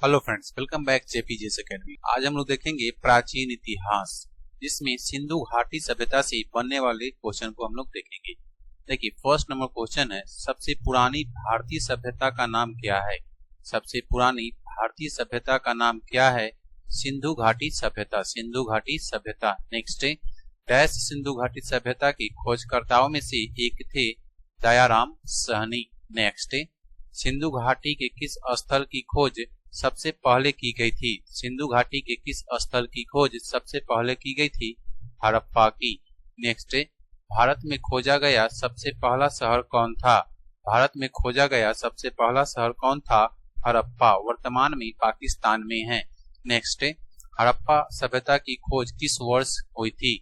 Hello friends, welcome back JPJ's academy. आज हम लोग देखेंगे प्राचीन इतिहास, जिसमें सिंधु घाटी सभ्यता से बनने वाले क्वेश्चन को हम लोग देखेंगे। देखिए, फर्स्ट नंबर क्वेश्चन है, सबसे पुरानी भारतीय सभ्यता का नाम क्या है? सबसे पुरानी भारतीय सभ्यता का नाम क्या है? सिंधु घाटी सभ्यता। सिंधु घाटी सभ्यता। नेक्स्ट है, डैश सिंधु घाटी सभ्यता के खोजकर्ताओं में से एक थे दयाराम साहनी। नेक्स्ट है, सिंधु घाटी के किस स्थल की खोज सबसे पहले की गई थी? सिंधु घाटी के किस स्थल की खोज सबसे पहले की गई थी? हड़प्पा की। नेक्स्ट है, भारत में खोजा गया सबसे पहला शहर कौन था? भारत में खोजा गया सबसे पहला शहर कौन था? हड़प्पा, वर्तमान में पाकिस्तान में है। नेक्स्ट है, हड़प्पा सभ्यता की खोज किस वर्ष हुई थी?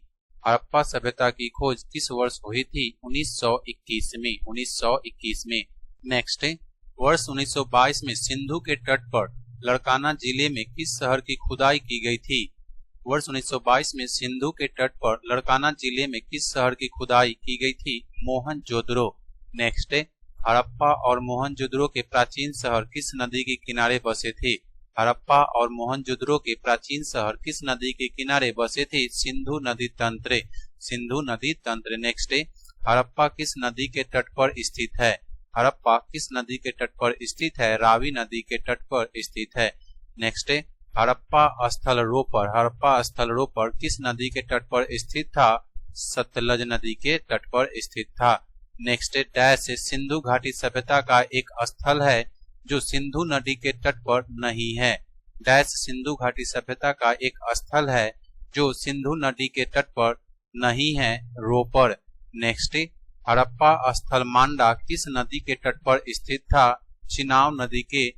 हड़प्पा सभ्यता की खोज किस वर्ष हुई थी? 1921 में। 1921 में। नेक्स्ट है, वर्ष 1922 में सिंधु के तट पर लड़काना जिले में किस शहर की खुदाई की गई थी? वर्ष 1922 में सिंधु के तट पर लड़काना जिले में किस शहर की खुदाई की गई थी? मोहनजोदड़ो। नेक्स्ट है, हड़प्पा और मोहनजोदड़ो के प्राचीन शहर किस नदी के किनारे बसे थे? हड़प्पा और मोहनजोदड़ो के प्राचीन शहर किस नदी के किनारे बसे थे? सिंधु नदी तंत्र। सिंधु नदी तंत्र। नेक्स्ट है, हड़प्पा किस नदी के तट पर स्थित है? हड़प्पा किस नदी के तट पर स्थित है? रावी नदी के तट पर स्थित है। नेक्स्ट है, हड़प्पा स्थल रोपर। हड़प्पा स्थल रोपर किस नदी के तट पर स्थित था? सतलज नदी के तट पर स्थित था। नेक्स्ट है, डैश सिंधु घाटी सभ्यता का एक स्थल है जो सिंधु नदी के तट पर नहीं है। डैश सिंधु घाटी सभ्यता का एक स्थल है जो सिंधु नदी के तट पर नहीं है। रोपर। नेक्स्ट है, हड़प्पा स्थल मांडा किस नदी के तट पर स्थित था? चिनाब नदी के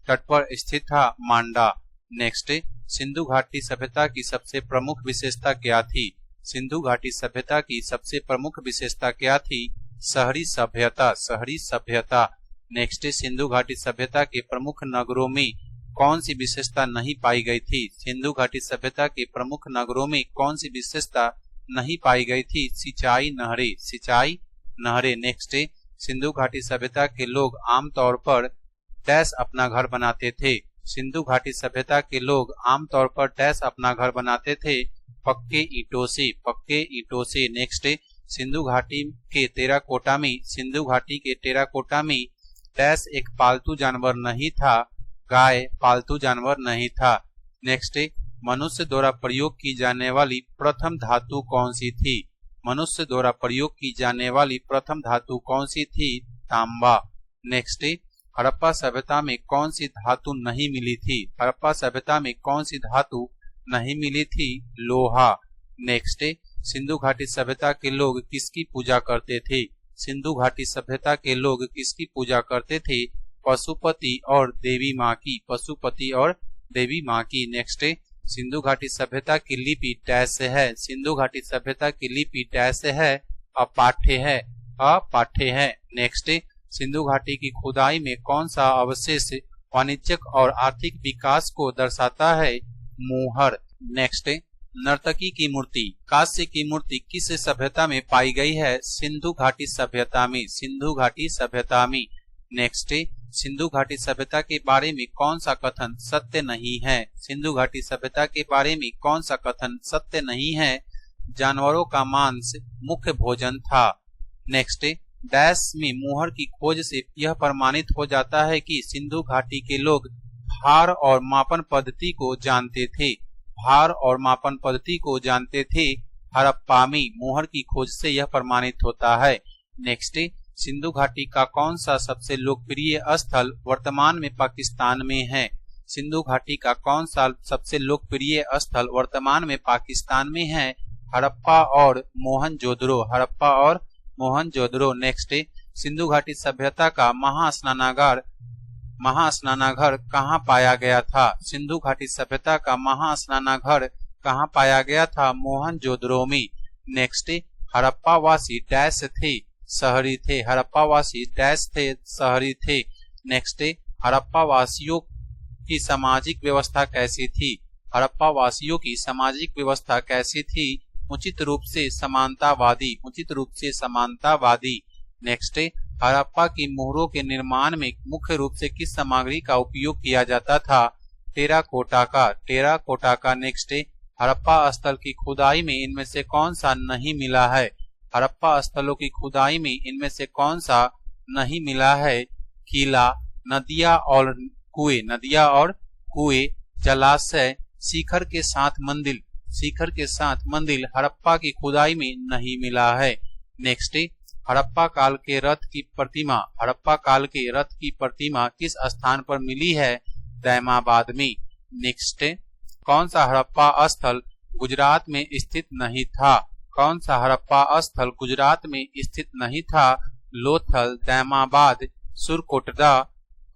तट पर स्थित था मांडा। नेक्स्ट, सिंधु घाटी सभ्यता की सबसे प्रमुख विशेषता क्या थी? सिंधु घाटी सभ्यता की सबसे प्रमुख विशेषता क्या थी? शहरी सभ्यता। शहरी सभ्यता। नेक्स्ट, सिंधु घाटी सभ्यता के प्रमुख नगरों में कौन सी विशेषता नहीं पाई गई थी? सिंधु घाटी सभ्यता के प्रमुख नगरों में कौन सी विशेषता नहीं पाई गई थी? सिंचाई नहरें। सिंचाई नहरें। नेक्स्ट, सिंधु घाटी सभ्यता के लोग आमतौर पर डैश अपना घर बनाते थे? सिंधु घाटी सभ्यता के लोग आमतौर पर डैश अपना घर बनाते थे? पक्के ईंटों से। पक्के ईंटों से। नेक्स्ट, सिंधु घाटी के टेराकोटा में सिंधु घाटी के टेराकोटा में डैश एक पालतू जानवर नहीं था? गाय पालतू जानवर नहीं था। नेक्स्ट, मनुष्य द्वारा प्रयोग की जाने वाली प्रथम धातु कौन सी थी? मनुष्य द्वारा प्रयोग की जाने वाली प्रथम धातु कौन सी थी? तांबा। नेक्स्ट, हड़प्पा सभ्यता में कौन सी धातु नहीं मिली थी? हड़प्पा सभ्यता में कौन सी धातु नहीं मिली थी? लोहा। नेक्स्ट, सिंधु घाटी सभ्यता के लोग किसकी पूजा करते थे? सिंधु घाटी सभ्यता के लोग किसकी पूजा करते थे? पशुपति और देवी माँ की। पशुपति और देवी माँ की। नेक्स्ट, सिंधु घाटी सभ्यता की लिपि डैश है? सिंधु घाटी सभ्यता की लिपि डैश है? अपाठ्य है। अपाठ्य है। नेक्स्ट, सिंधु घाटी की खुदाई में कौन सा अवशेष वाणिज्यिक और आर्थिक विकास को दर्शाता है? मोहर। नेक्स्ट, नर्तकी की मूर्ति, कांस्य की मूर्ति किस सभ्यता में पाई गई है? सिंधु घाटी सभ्यता में। सिंधु घाटी सभ्यता में। नेक्स्ट, सिंधु घाटी सभ्यता के बारे में कौन सा कथन सत्य नहीं है? सिंधु घाटी सभ्यता के बारे में कौन सा कथन सत्य नहीं है? जानवरों का मांस मुख्य भोजन था। नेक्स्ट, डैश में मोहर की खोज से यह प्रमाणित हो जाता है कि सिंधु घाटी के लोग भार और मापन पद्धति को जानते थे। भार और मापन पद्धति को जानते थे। हड़प्पा में मोहर की खोज से यह प्रमाणित होता है। नेक्स्ट, सिंधु घाटी का कौन सा सबसे लोकप्रिय स्थल वर्तमान में पाकिस्तान में है? सिंधु घाटी का कौन सा सबसे लोकप्रिय स्थल वर्तमान में पाकिस्तान में है? हड़प्पा और मोहनजोदड़ो। हड़प्पा और मोहनजोदड़ो। नेक्स्ट, सिंधु घाटी सभ्यता का महास्नानागार कहाँ पाया गया था? सिंधु घाटी सभ्यता का महास्नानागार कहाँ पाया गया था? मोहनजोदड़ो में। नेक्स्ट, हड़प्पा वासी डैश थे? शहरी थे। हड़प्पा वासी डैश थे? शहरी थे। नेक्स्ट, हड़प्पा वासियों की सामाजिक व्यवस्था कैसी थी? हड़प्पा वासियों की सामाजिक व्यवस्था कैसी थी? उचित रूप से समानतावादी। उचित रूप से समानतावादी। नेक्स्ट, हड़प्पा की मोहरों के निर्माण में मुख्य रूप से किस सामग्री का उपयोग किया जाता था? टेराकोटा का। नेक्स्ट हड़प्पा स्थल की खुदाई में इनमें से कौन सा नहीं मिला है? हड़प्पा स्थलों की खुदाई में इनमें से कौन सा नहीं मिला है? किला, नदियां और कुएं, जलाशय, शिखर के साथ मंदिर हड़प्पा की खुदाई में नहीं मिला है। नेक्स्ट हड़प्पा काल के रथ की प्रतिमा किस स्थान पर मिली है? दैमाबाद में। नेक्स्ट कौन सा हड़प्पा स्थल गुजरात में स्थित नहीं था? लोथल, दैमाबाद, सुरकोटदा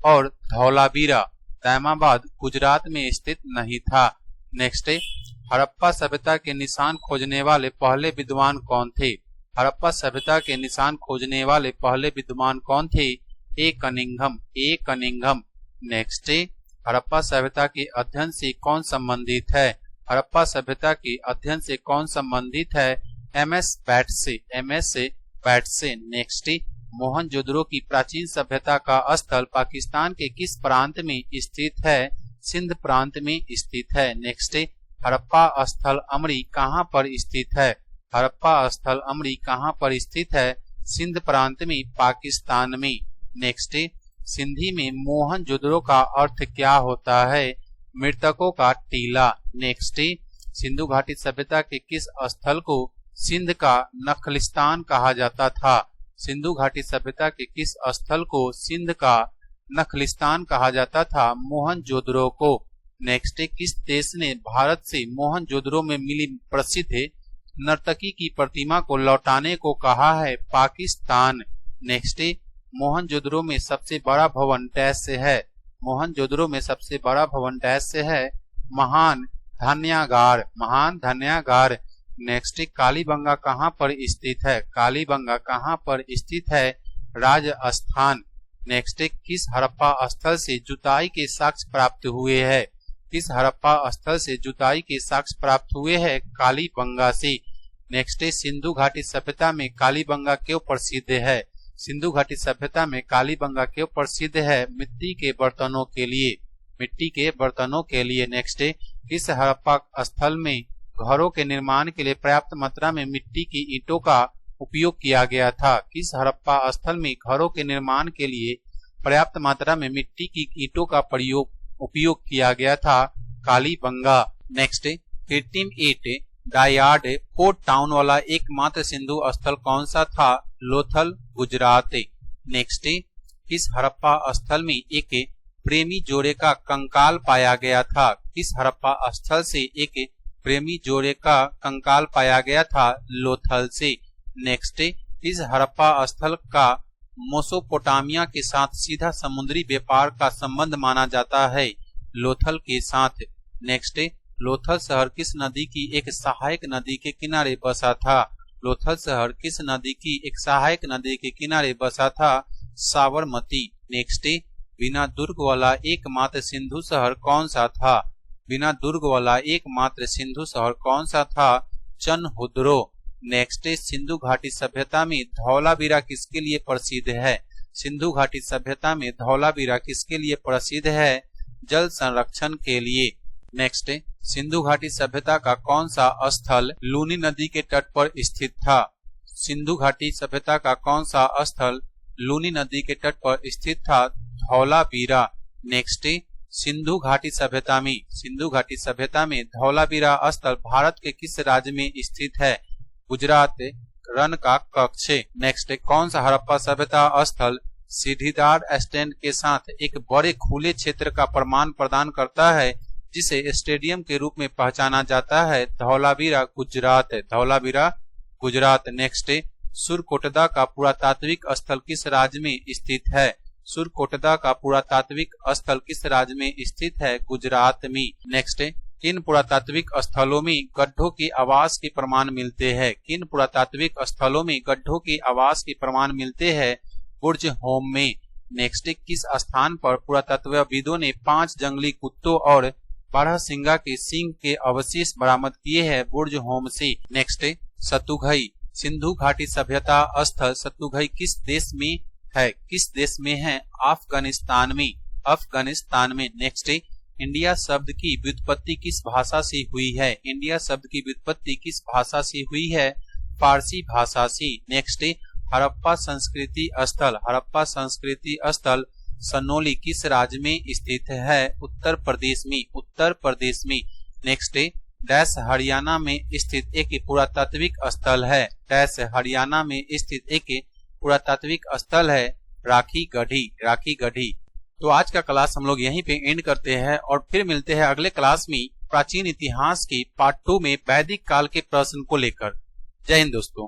और धौलावीरा। दैमाबाद गुजरात में स्थित नहीं था। नेक्स्ट हड़प्पा सभ्यता के निशान खोजने वाले पहले विद्वान कौन थे? ए कनिंघम। नेक्स्ट हड़प्पा सभ्यता के अध्ययन से कौन संबंधित है? एम एस बैट्से। नेक्स्ट मोहनजोदड़ो की प्राचीन सभ्यता का स्थल पाकिस्तान के किस प्रांत में स्थित है? सिंध प्रांत में स्थित है। नेक्स्ट हड़प्पा स्थल अमरी कहाँ पर स्थित है? सिंध प्रांत में, पाकिस्तान में। नेक्स्ट सिंधी में मोहनजोदड़ो का अर्थ क्या होता है? मृतकों का टीला। नेक्स्ट सिंधु घाटी सभ्यता के किस स्थल को सिंध का नखलिस्तान कहा जाता था? सिंधु घाटी सभ्यता के किस स्थल को सिंध का नखलिस्तान कहा जाता था? मोहनजोदड़ो को। नेक्स्ट किस देश ने भारत से मोहनजोदड़ो में मिली प्रसिद्ध नर्तकी की प्रतिमा को लौटाने को कहा है? पाकिस्तान। नेक्स्ट मोहनजोदड़ो में सबसे बड़ा भवन डैश से है? महान धन्यागार। नेक्स्ट कालीबंगा कहाँ पर स्थित है? राजस्थान। नेक्स्ट किस हड़प्पा स्थल से जुताई के साक्ष्य प्राप्त हुए हैं? कालीबंगा से। नेक्स्ट सिंधु घाटी सभ्यता में कालीबंगा क्यों प्रसिद्ध है? मिट्टी के बर्तनों के लिए। नेक्स्ट किस हड़प्पा स्थल में घरों के निर्माण के लिए पर्याप्त मात्रा में मिट्टी की ईंटों का उपयोग किया गया था? किस हड़प्पा स्थल में घरों के निर्माण के लिए पर्याप्त मात्रा में मिट्टी की ईंटों का उपयोग किया गया था? कालीबंगा। नेक्स्ट कृत्रिम ईंट डायार्ड पोर्ट टाउन वाला एकमात्र सिंधु स्थल कौन सा था? लोथल, गुजरात। नेक्स्ट किस हड़प्पा स्थल में एक प्रेमी जोड़े का कंकाल पाया गया था? किस हड़प्पा स्थल से एक प्रेमी जोड़े का कंकाल पाया गया था? लोथल से। नेक्स्ट इस हड़प्पा स्थल का मेसोपोटामिया के साथ सीधा समुद्री व्यापार का संबंध माना जाता है? लोथल के साथ। नेक्स्ट लोथल शहर किस नदी की एक सहायक नदी के किनारे बसा था? साबरमती। नेक्स्ट बिना दुर्ग वाला एकमात्र सिंधु शहर कौन सा था? चनहुद्रो। नेक्स्ट सिंधु घाटी सभ्यता में धौलावीरा किसके लिए प्रसिद्ध है? जल संरक्षण के लिए। नेक्स्ट सिंधु घाटी सभ्यता का कौन सा स्थल लूनी नदी के तट पर स्थित था? धौलावीरा। नेक्स्ट सिंधु घाटी सभ्यता में धौलावीरा स्थल भारत के किस राज्य में स्थित है? गुजरात, रन का कक्ष। नेक्स्ट कौन सा हड़प्पा सभ्यता स्थल सीढ़ीदार स्टैंड के साथ एक बड़े खुले क्षेत्र का प्रमाण प्रदान करता है जिसे स्टेडियम के रूप में पहचाना जाता है? धौलावीरा, गुजरात। नेक्स्ट सुरकोटदा का पुरातात्विक स्थल किस राज्य में स्थित है? गुजरात में। नेक्स्ट किन पुरातात्विक स्थलों में गड्ढों के आवास के प्रमाण मिलते हैं? बुर्ज होम में। नेक्स्ट किस स्थान पर पुरातत्वविदों ने 5 जंगली कुत्तों और बारहसिंगा के सींग के अवशेष बरामद किए हैं? बुर्ज होम से। नेक्स्ट सतुघई सिंधु घाटी सभ्यता स्थल सतुघई किस देश में है? अफगानिस्तान में। नेक्स्ट इंडिया शब्द की व्युत्पत्ति किस भाषा से हुई है? इंडिया शब्द की व्युत्पत्ति किस भाषा से हुई है? फारसी भाषा से। नेक्स्ट है हड़प्पा संस्कृति स्थल। हड़प्पा संस्कृति स्थल सनोली किस राज्य में स्थित है? उत्तर प्रदेश में। उत्तर प्रदेश में। नेक्स्ट है डैश हरियाणा में स्थित एक पुरातात्विक स्थल है। डैश हरियाणा में स्थित एक पुरातात्विक स्थल है राखी गढ़ी। राखी गढ़ी। तो आज का क्लास हम लोग यहीं पे एंड करते हैं और फिर मिलते हैं अगले क्लास में प्राचीन इतिहास के पार्ट 2 में वैदिक काल के प्रश्न को लेकर। जय हिंद दोस्तों।